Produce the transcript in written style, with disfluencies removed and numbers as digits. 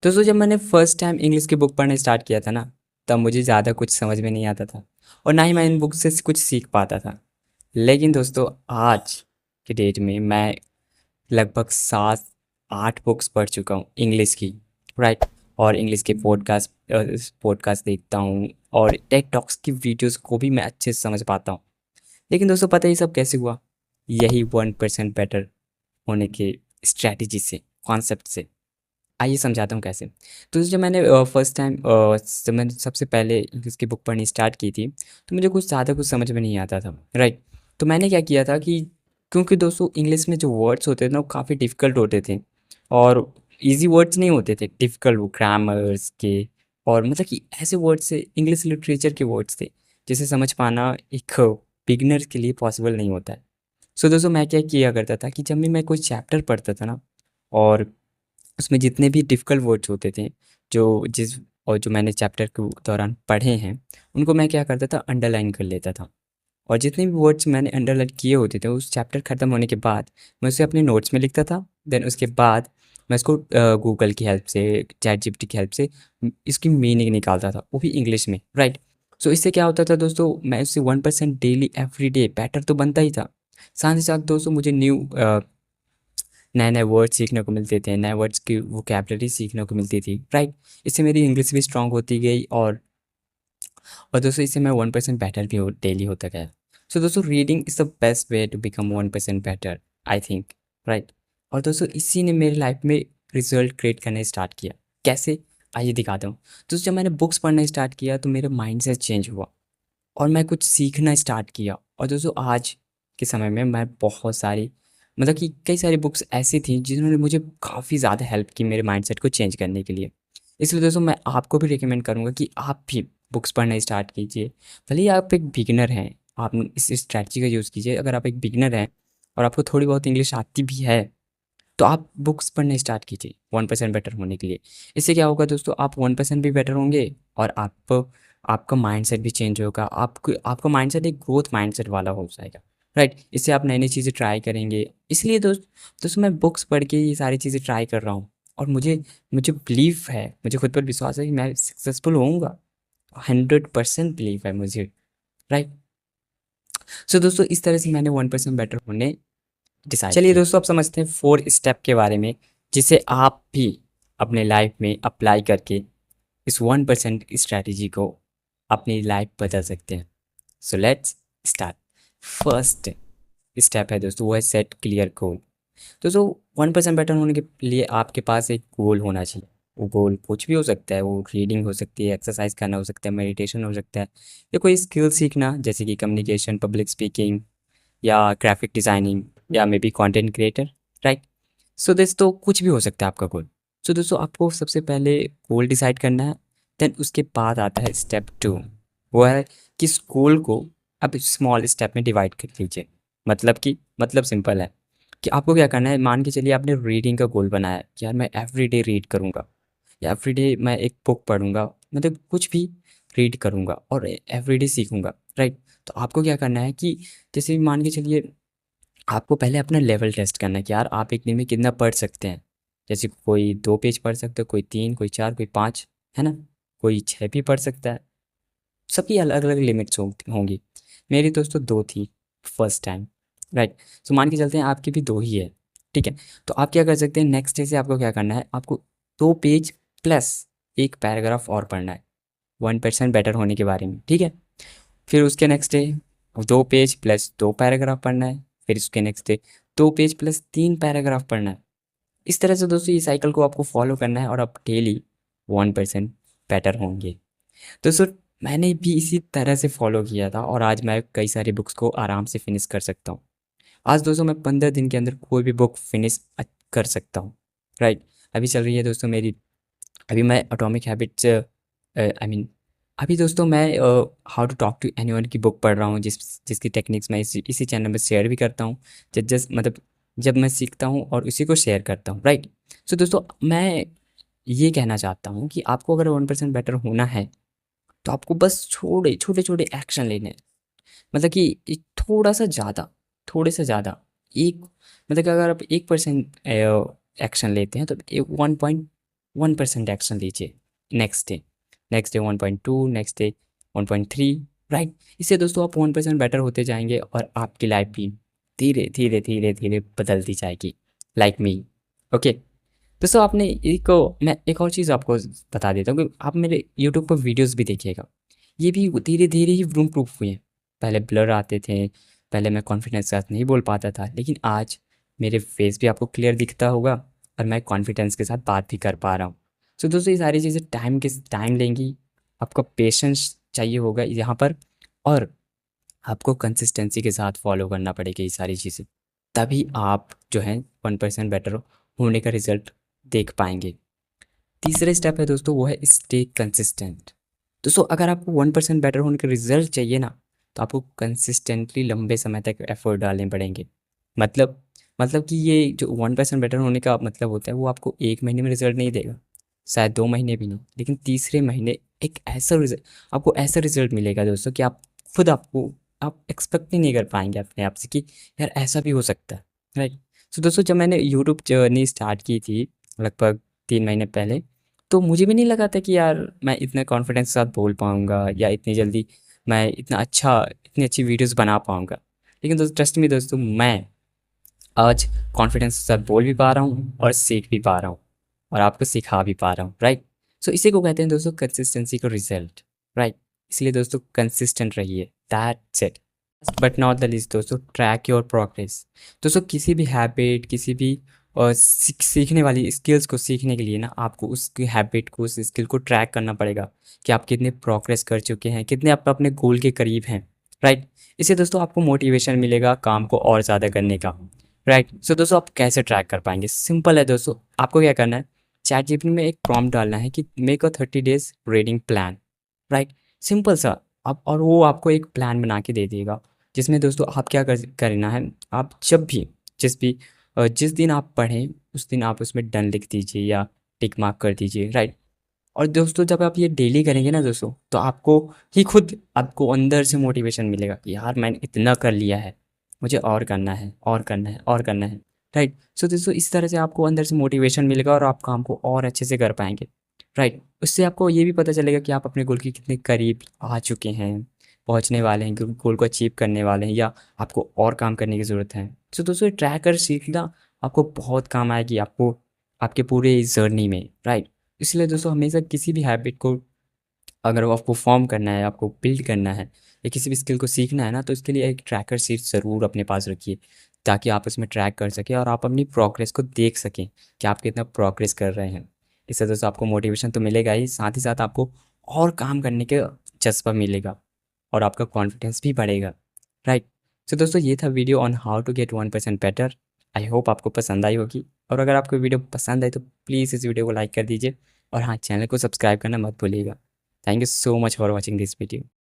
दोस्तों जब मैंने फर्स्ट टाइम इंग्लिश की बुक पढ़ना स्टार्ट किया था ना, तब मुझे ज़्यादा कुछ समझ में नहीं आता था और ना ही मैं इन बुक से कुछ सीख पाता था। लेकिन दोस्तों आज के डेट में मैं लगभग 7-8 बुक्स पढ़ चुका हूँ इंग्लिश की, राइट। और इंग्लिश के पॉडकास्ट देखता हूँ और टेक टॉक्स की वीडियोस को भी मैं अच्छे से समझ पाता हूँ। लेकिन दोस्तों पता है ये सब कैसे हुआ? यही 1% बेटर होने के स्ट्रैटेजी से, कॉन्सेप्ट से। आइए समझाता हूँ कैसे। तो जब मैंने फर्स्ट टाइम जब मैंने सबसे पहले इंग्लिश की बुक पढ़नी स्टार्ट की थी, तो मुझे कुछ ज़्यादा कुछ समझ में नहीं आता था, राइट। तो मैंने क्या किया था कि क्योंकि दोस्तों इंग्लिश में जो वर्ड्स होते थे ना वो काफ़ी डिफ़िकल्ट होते थे और ईज़ी वर्ड्स नहीं होते थे, डिफ़िकल्ट वो ग्रामर्स के। और मतलब कि ऐसे वर्ड्स थे, इंग्लिश लिटरेचर के वर्ड्स थे, जिसे समझ पाना एक बिगिनर के लिए पॉसिबल नहीं होता है। सो दोस्तों मैं क्या किया करता था कि जब भी मैं कोई चैप्टर पढ़ता था ना, और उसमें जितने भी डिफ़िकल्ट वर्ड्स होते थे, जो मैंने चैप्टर के दौरान पढ़े हैं, उनको मैं क्या करता था, अंडरलाइन कर लेता था। और जितने भी वर्ड्स मैंने अंडरलाइन किए होते थे, उस चैप्टर खत्म होने के बाद मैं उसे अपने नोट्स में लिखता था। देन उसके बाद मैं इसको गूगल की हेल्प से, चैटजीपीटी की हेल्प से इसकी मीनिंग निकालता था, वो भी इंग्लिश में, राइट। सो इससे क्या होता था दोस्तों, मैं उससे 1% डेली एवरीडे बेटर तो बनता ही था। साथ ही साथ दोस्तों मुझे नए-नए वर्ड सीखने को मिलते थे, नए वर्ड्स की वोकैब्युलरी सीखने को मिलती थी, राइट? इससे मेरी इंग्लिश भी स्ट्रॉन्ग होती गई और दोस्तों इससे मैं 1% बेटर भी हो डेली होता गया। सो दोस्तों reading is the best way to become 1% better, I think, right? और दोस्तों इसी ने मेरी लाइफ में रिज़ल्ट क्रिएट करना स्टार्ट किया। कैसे? आइए दिखाता हूँ। दोस्तों जब मैंने बुक्स पढ़ना स्टार्ट किया तो मेरा माइंडसेट चेंज हुआ और मैं कुछ सीखना स्टार्ट किया। और दोस्तों आज के समय में मैं बहुत सारी, मतलब कि कई सारी बुक्स ऐसी थी जिन्होंने मुझे काफ़ी ज़्यादा हेल्प की मेरे माइंडसेट को चेंज करने के लिए। इसलिए दोस्तों मैं आपको भी रिकमेंड करूँगा कि आप भी बुक्स पढ़ना स्टार्ट कीजिए। भले ही आप एक बिगिनर हैं, आप इस स्ट्रैटेजी का यूज़ कीजिए। अगर आप एक बिगिनर हैं और आपको थोड़ी बहुत इंग्लिश आती भी है, तो आप बुक्स पढ़ना स्टार्ट कीजिए 1% बेटर होने के लिए। इससे क्या होगा दोस्तों, आप 1% भी बेटर होंगे और आपका माइंडसेट भी चेंज होगा। आपको आपका माइंडसेट एक ग्रोथ माइंडसेट वाला हो जाएगा, राइट। इससे आप नई नई चीज़ें ट्राई करेंगे। इसलिए दोस्तों मैं बुक्स पढ़ के ये सारी चीज़ें ट्राई कर रहा हूँ और मुझे मुझे बिलीव है, मुझे खुद पर विश्वास है कि मैं सक्सेसफुल होऊंगा। 100% बिलीव है मुझे, राइट। सो दोस्तों इस तरह से मैंने 1% बेटर होने डिसाइड चलिए किया। दोस्तों अब समझते हैं 4 स्टेप के बारे में, जिसे आप भी अपने लाइफ में अप्लाई करके इस 1% स्ट्रैटेजी को अपनी लाइफ बदल सकते हैं। So let's start. First step है दोस्तों, वो है सेट क्लियर गोल। दोस्तों 1% बेटर होने के लिए आपके पास एक गोल होना चाहिए। वो गोल कुछ भी हो सकता है, वो रीडिंग हो सकती है, एक्सरसाइज करना हो सकता है, मेडिटेशन हो सकता है, या कोई स्किल सीखना जैसे कि कम्युनिकेशन, पब्लिक स्पीकिंग या ग्राफिक डिज़ाइनिंग या may be content creator, right. So दोस्तों कुछ भी हो सकता है आपका गोल। सो दोस्तों आपको सबसे पहले गोल डिसाइड करना है। देन उसके बाद आता है स्टेप 2, वो है कि इस गोल को आप स्मॉल स्टेप में डिवाइड कर लीजिए। मतलब सिंपल है कि आपको क्या करना है। मान के चलिए आपने रीडिंग का गोल बनाया कि यार मैं एवरीडे रीड करूँगा या एवरीडे मैं एक बुक पढ़ूँगा, मतलब कुछ भी रीड करूँगा और एवरीडे सीखूँगा, राइट। तो आपको क्या करना है कि जैसे मान के चलिए आपको पहले अपना लेवल टेस्ट करना है कि यार आप एक दिन में कितना पढ़ सकते हैं। जैसे कोई 2 पेज पढ़ सकता है, कोई 3, कोई 4, कोई 5, है ना? कोई 6 भी पढ़ सकता है। सबकी अलग-अलग लिमिट्स होंगी। मेरी दोस्तों 2 थी फर्स्ट टाइम, राइट। सो मान के चलते हैं आपकी भी 2 ही है, ठीक है। तो आप क्या कर सकते हैं, नेक्स्ट डे से आपको क्या करना है, आपको 2 पेज प्लस 1 पैराग्राफ और पढ़ना है 1% बेटर होने के बारे में, ठीक है। फिर उसके next day 2 page plus 2 paragraph पढ़ना है। फिर उसके next day 2 page plus 3 paragraph पढ़ना है। इस तरह से दोस्तों ये साइकिल को आपको फॉलो करना है और आप डेली 1% बेटर होंगे। दोस्तों मैंने भी इसी तरह से फॉलो किया था और आज मैं कई सारी बुक्स को आराम से फिनिश कर सकता हूँ। आज दोस्तों मैं 15 दिन के अंदर कोई भी बुक फिनिश कर सकता हूँ, राइट। अभी चल रही है दोस्तों मेरी, अभी मैं एटॉमिक हैबिट्स, आई मीन अभी दोस्तों मैं how to talk to anyone की बुक पढ़ रहा हूँ, जिसकी टेक्निक्स मैं इसी चैनल में शेयर भी करता हूँ। जस्ट मतलब जब मैं सीखता हूँ और उसी को शेयर करता हूँ, राइट। सो दोस्तों मैं ये कहना चाहता हूँ कि आपको अगर 1% बेटर होना है तो आपको बस छोटे छोटे एक्शन लेने हैं। मतलब कि थोड़ा सा ज़्यादा, थोड़े से ज़्यादा, एक, मतलब कि अगर आप 1% एक्शन लेते हैं तो 1 1% एक्शन लीजिए। Next day 1.2, next day 1.3, right. इससे दोस्तों आप 1% बेटर होते जाएंगे और आपकी लाइफ भी धीरे धीरे धीरे धीरे बदलती जाएगी, लाइक मी। ओके दोस्तों, आपने एक मैं एक और चीज़ आपको बता देता हूँ कि आप मेरे यूट्यूब पर वीडियोस भी देखिएगा, ये भी धीरे धीरे ही रूम प्रूफ हुए हैं। पहले ब्लर आते थे, पहले मैं कॉन्फिडेंस के साथ नहीं बोल पाता था, लेकिन आज मेरे फेस भी आपको क्लियर दिखता होगा और मैं कॉन्फिडेंस के साथ बात भी कर पा रहा हूँ। सो दोस्तों, ये सारी चीज़ें टाइम लेंगी, आपका पेशेंस चाहिए होगा यहाँ पर, और आपको कंसिस्टेंसी के साथ फॉलो करना पड़ेगा ये सारी चीज़ें, तभी आप जो है 1% बेटर होने का रिजल्ट देख पाएंगे। तीसरा स्टेप है दोस्तों, वो है स्टे कंसिस्टेंट। दोस्तों, अगर आपको 1% बेटर होने का रिजल्ट चाहिए ना, तो आपको कंसिस्टेंटली लंबे समय तक एफर्ट डालने पड़ेंगे। मतलब मतलब कि ये जो 1% बेटर होने का मतलब होता है, वो आपको 1 महीने में रिजल्ट नहीं देगा, शायद 2 महीने भी नहीं, लेकिन तीसरे महीने एक ऐसा रिजल्ट, आपको ऐसा रिजल्ट मिलेगा दोस्तों कि आप एक्सपेक्ट ही नहीं कर पाएंगे अपने आप से कि यार ऐसा भी हो सकता है, राइट। सो दोस्तों, जब मैंने यूट्यूब जर्नी स्टार्ट की थी लगभग 3 महीने पहले, तो मुझे भी नहीं लगा था कि यार मैं इतने कॉन्फिडेंस के साथ बोल पाऊँगा या इतनी जल्दी मैं इतनी अच्छी वीडियोस बना पाऊँगा। लेकिन दोस्तों, ट्रस्ट मी दोस्तों, मैं आज कॉन्फिडेंस के साथ बोल भी पा रहा हूँ और सीख भी पा रहा हूँ और आपको सिखा भी पा रहा हूँ, राइट। सो इसी को कहते हैं दोस्तों कंसिस्टेंसी का रिजल्ट, राइट। इसलिए दोस्तों कंसिस्टेंट रहिए, that's it. But not the least दोस्तों, ट्रैक योर प्रोग्रेस। दोस्तों, किसी भी हैबिट, किसी भी सीखने वाली स्किल्स को सीखने के लिए ना, आपको उसकी हैबिट को, उस स्किल को ट्रैक करना पड़ेगा कि आप कितने प्रोग्रेस कर चुके हैं, कितने आप अपने गोल के करीब हैं, राइट। इससे दोस्तों आपको मोटिवेशन मिलेगा काम को और ज़्यादा करने का, राइट। सो दोस्तों, आप कैसे ट्रैक कर पाएंगे? सिंपल है दोस्तों, आपको क्या करना है, चैट जीपीटी में एक प्रॉम्प्ट डालना है कि make a 30 days reading plan, right. Simple सा, आप और वो आपको एक प्लान बना के दे देगा, जिसमें दोस्तों आप क्या करना है, आप जब भी जिस दिन आप पढ़ें उस दिन आप उसमें डन लिख दीजिए या टिक मार्क कर दीजिए, राइट। और दोस्तों, जब आप ये डेली करेंगे ना दोस्तों, तो आपको ही खुद आपको अंदर से मोटिवेशन मिलेगा कि यार मैंने इतना कर लिया है, मुझे और करना है और करना है और करना है, राइट। सो दोस्तों, इस तरह से आपको अंदर से मोटिवेशन मिलेगा और आप काम को और अच्छे से कर पाएंगे, राइट। उससे आपको ये भी पता चलेगा कि आप अपने गोल के कितने करीब आ चुके हैं, पहुंचने वाले हैं, गोल को अचीव करने वाले हैं, या आपको और काम करने की ज़रूरत है। सो दोस्तों, ट्रैकर सीखना आपको बहुत काम आएगी, आपको आपके पूरे इस जर्नी में, राइट। इसलिए दोस्तों, हमेशा किसी भी हैबिट को अगर वो आपको फॉर्म करना है, आपको बिल्ड करना है या किसी भी स्किल को सीखना है ना, तो इसके लिए एक ट्रैकर शीट ज़रूर अपने पास रखिए, ताकि आप उसमें ट्रैक कर सकें और आप अपनी प्रोग्रेस को देख सकें कि आप कितना प्रोग्रेस कर रहे हैं। इससे दोस्तों आपको मोटिवेशन तो मिलेगा ही साथ आपको और काम करने का जज़्बा मिलेगा और आपका कॉन्फिडेंस भी बढ़ेगा, राइट। सो दोस्तों, ये था video on how to get 1% better. I hope आपको पसंद आई होगी, और अगर आपको वीडियो पसंद आई तो प्लीज़ इस वीडियो को लाइक कर दीजिए और हाँ, चैनल को सब्सक्राइब करना मत भूलिएगा। Thank you so much for watching this video.